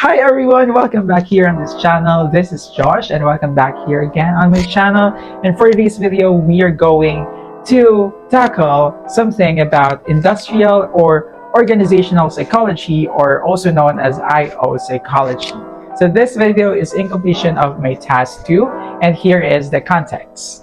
Hi everyone, welcome back here on this channel. This is Josh and welcome back here again on my channel. And for today's video, we are going to tackle something about industrial or organizational psychology, or also known as IO psychology. So this video is in completion of my task 2, and here is the context.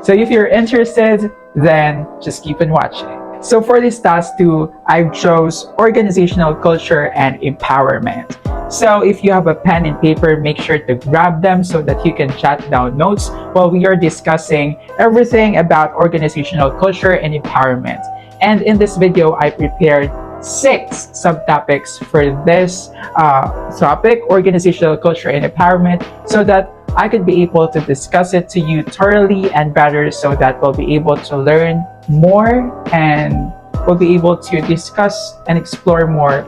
So if you're interested, then just keep on watching. So for this task 2, I chose organizational culture and empowerment. So if you have a pen and paper, make sure to grab them so that you can jot down notes while we are discussing everything about organizational culture and empowerment. And in this video, I prepared 6 subtopics for this topic, organizational culture and empowerment, so that I could be able to discuss it to you thoroughly and better, so that we'll be able to learn more and we'll be able to discuss and explore more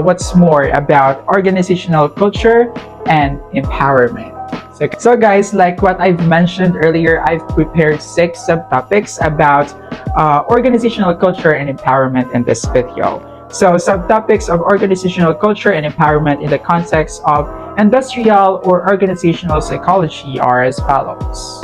what's more about organizational culture and empowerment. So guys, like what I've mentioned earlier, I've prepared 6 subtopics about organizational culture and empowerment in this video. So subtopics of organizational culture and empowerment in the context of industrial or organizational psychology are as follows.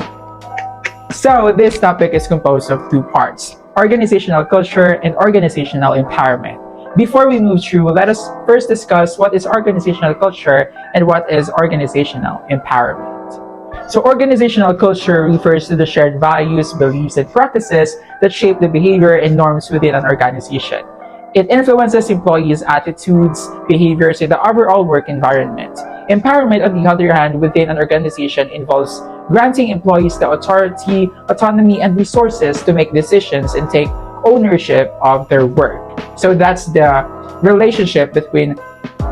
So this topic is composed of 2 parts: organizational culture and organizational empowerment. Before we move through, let us first discuss what is organizational culture and what is organizational empowerment. So organizational culture refers to the shared values, beliefs, and practices that shape the behavior and norms within an organization. It influences employees' attitudes, behaviors, and the overall work environment. Empowerment, on the other hand, within an organization involves granting employees the authority, autonomy, and resources to make decisions and take ownership of their work. So that's the relationship between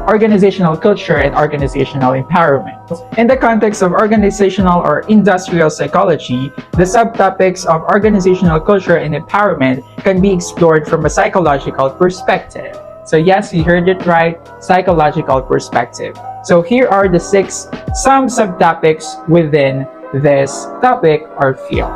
organizational culture and organizational empowerment. In the context of organizational or industrial psychology, the subtopics of organizational culture and empowerment can be explored from a psychological perspective. So yes, you heard it right, psychological perspective. So here are the some subtopics within this topic or field.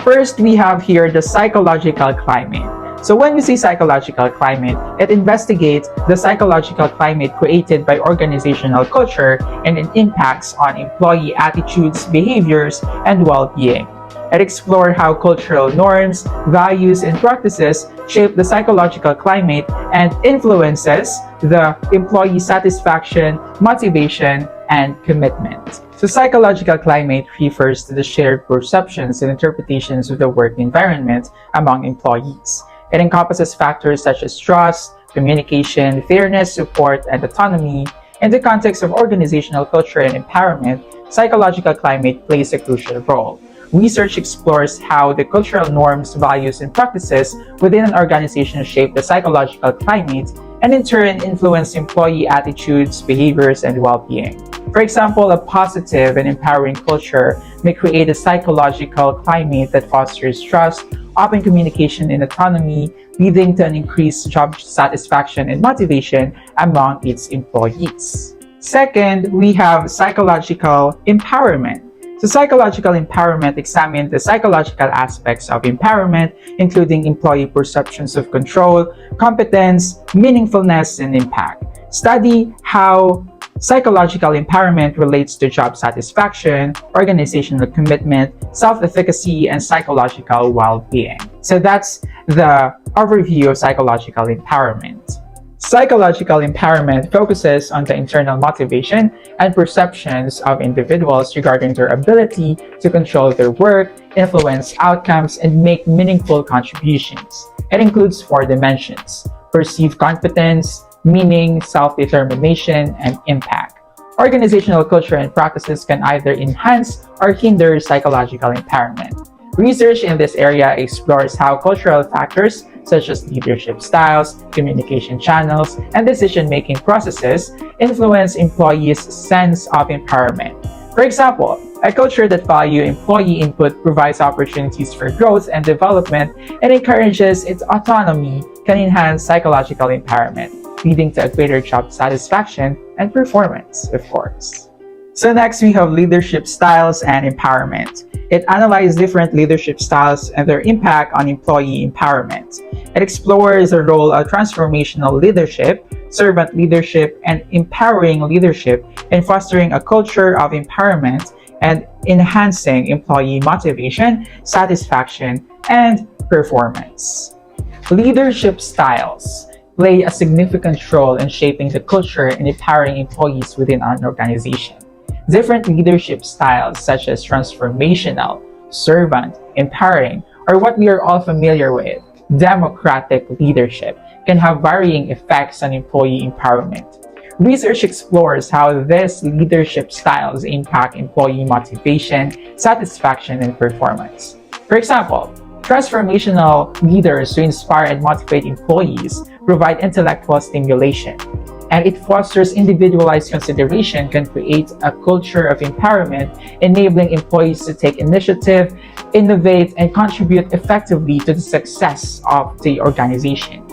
First, we have here the psychological climate. So when we say psychological climate, it investigates the psychological climate created by organizational culture and it impacts on employee attitudes, behaviors, and well-being. It explores how cultural norms, values, and practices shape the psychological climate and influences the employee satisfaction, motivation, and commitment. So psychological climate refers to the shared perceptions and interpretations of the work environment among employees. It encompasses factors such as trust, communication, fairness, support, and autonomy. In the context of organizational culture and empowerment, psychological climate plays a crucial role. Research explores how the cultural norms, values, and practices within an organization shape the psychological climate and in turn influence employee attitudes, behaviors, and well-being. For example, a positive and empowering culture may create a psychological climate that fosters trust, open communication, and autonomy, leading to an increased job satisfaction and motivation among its employees. Second, we have psychological empowerment. So psychological empowerment examines the psychological aspects of empowerment, including employee perceptions of control, competence, meaningfulness, and impact. Study how psychological empowerment relates to job satisfaction, organizational commitment, self-efficacy, and psychological well-being. So that's the overview of psychological empowerment. Psychological empowerment focuses on the internal motivation and perceptions of individuals regarding their ability to control their work, influence outcomes, and make meaningful contributions. It includes 4 dimensions: perceived competence, meaning, self-determination, and impact. Organizational culture and practices can either enhance or hinder psychological empowerment. Research in this area explores how cultural factors such as leadership styles, communication channels, and decision-making processes influence employees' sense of empowerment. For example, a culture that values employee input, provides opportunities for growth and development, and encourages its autonomy can enhance psychological empowerment, leading to a greater job satisfaction and performance, of course. So next, we have leadership styles and empowerment. It analyzes different leadership styles and their impact on employee empowerment. It explores the role of transformational leadership, servant leadership, and empowering leadership in fostering a culture of empowerment and enhancing employee motivation, satisfaction, and performance. Leadership styles play a significant role in shaping the culture and empowering employees within an organization. Different leadership styles, such as transformational, servant, empowering, or what we are all familiar with, democratic leadership, can have varying effects on employee empowerment. Research explores how these leadership styles impact employee motivation, satisfaction, and performance. For example, transformational leaders who inspire and motivate employees provide intellectual stimulation, and it fosters individualized consideration, can create a culture of empowerment, enabling employees to take initiative, innovate, and contribute effectively to the success of the organization.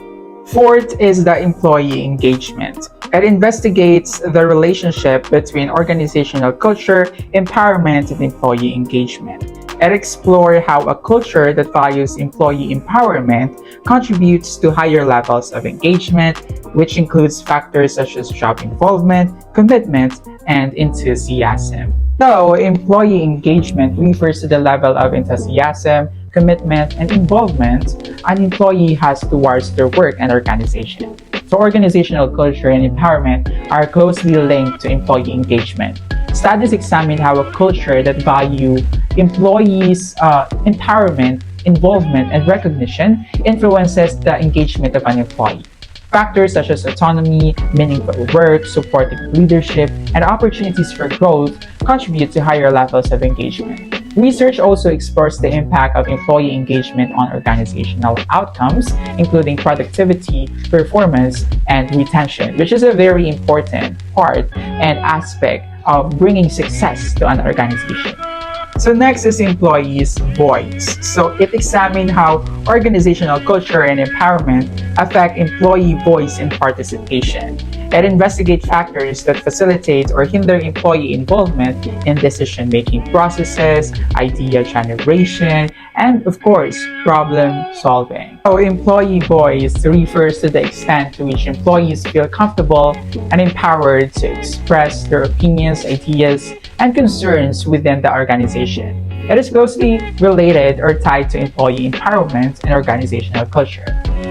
Fourth is the employee engagement. It investigates the relationship between organizational culture, empowerment, and employee engagement. It explores how a culture that values employee empowerment contributes to higher levels of engagement, which includes factors such as job involvement, commitment, and enthusiasm. So, employee engagement refers to the level of enthusiasm, commitment, and involvement an employee has towards their work and organization. So, organizational culture and empowerment are closely linked to employee engagement. Studies examine how a culture that values employees' empowerment, involvement, and recognition influences the engagement of an employee. Factors such as autonomy, meaningful work, supportive leadership, and opportunities for growth contribute to higher levels of engagement. Research also explores the impact of employee engagement on organizational outcomes, including productivity, performance, and retention, which is a very important part and aspect of bringing success to an organization. So next is employees' voice. So it examined how organizational culture and empowerment affect employee voice and participation. It investigates factors that facilitate or hinder employee involvement in decision-making processes, idea generation, and of course, problem solving. So employee voice refers to the extent to which employees feel comfortable and empowered to express their opinions, ideas, and concerns within the organization. It is closely related or tied to employee empowerment and organizational culture.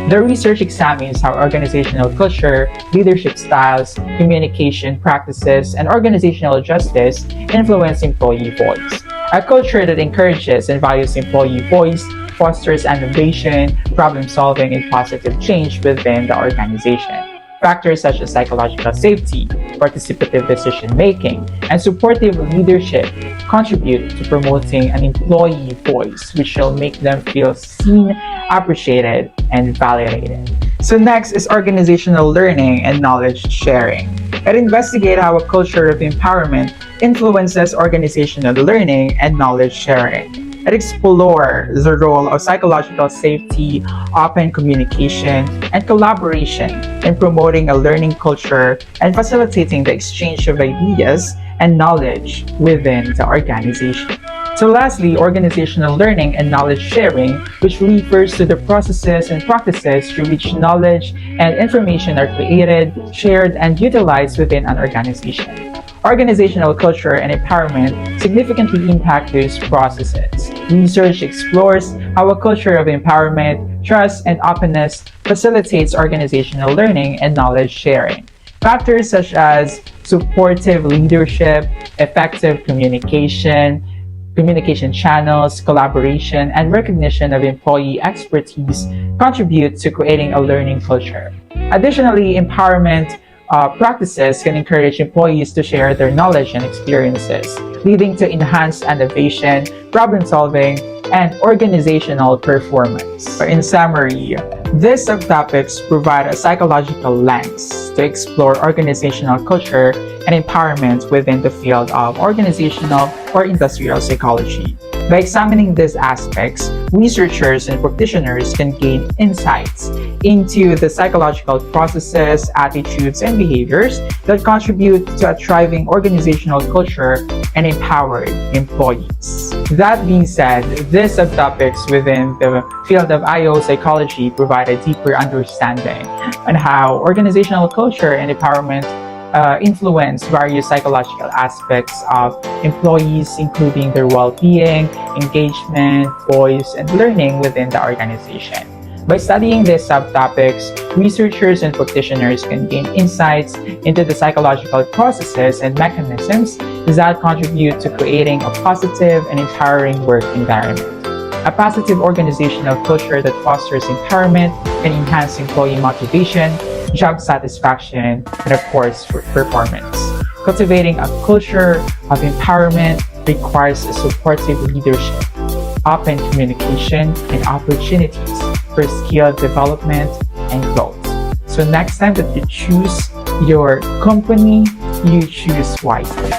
The research examines how organizational culture, leadership styles, communication practices, and organizational justice influence employee voice. A culture that encourages and values employee voice fosters innovation, problem solving, and positive change within the organization. Factors such as psychological safety, participative decision making, and supportive leadership contribute to promoting an employee voice, which shall make them feel seen, appreciated, and validated. So next is organizational learning and knowledge sharing. It investigates how a culture of empowerment influences organizational learning and knowledge sharing. It explores the role of psychological safety, open communication, and collaboration in promoting a learning culture and facilitating the exchange of ideas and knowledge within the organization. So lastly, organizational learning and knowledge sharing, which refers to the processes and practices through which knowledge and information are created, shared, and utilized within an organization. Organizational culture and empowerment significantly impact these processes. Research explores how a culture of empowerment, trust, and openness facilitates organizational learning and knowledge sharing. Factors such as supportive leadership, effective communication, communication channels, collaboration, and recognition of employee expertise contribute to creating a learning culture. Additionally, empowerment practices can encourage employees to share their knowledge and experiences, leading to enhanced innovation, problem solving, and organizational performance. In summary, these subtopics provide a psychological lens to explore organizational culture and empowerment within the field of organizational or industrial psychology. By examining these aspects, researchers and practitioners can gain insights into the psychological processes, attitudes, and behaviors that contribute to a thriving organizational culture and empowered employees. That being said, these subtopics within the field of IO psychology provide a deeper understanding on how organizational culture and empowerment influence various psychological aspects of employees, including their well-being, engagement, voice, and learning within the organization. By studying these subtopics, researchers and practitioners can gain insights into the psychological processes and mechanisms that contribute to creating a positive and empowering work environment. A positive organizational culture that fosters empowerment can enhance employee motivation, job satisfaction, and of course, performance. Cultivating a culture of empowerment requires a supportive leadership, open communication, and opportunities for skill development and growth. So next time that you choose your company, you choose wisely.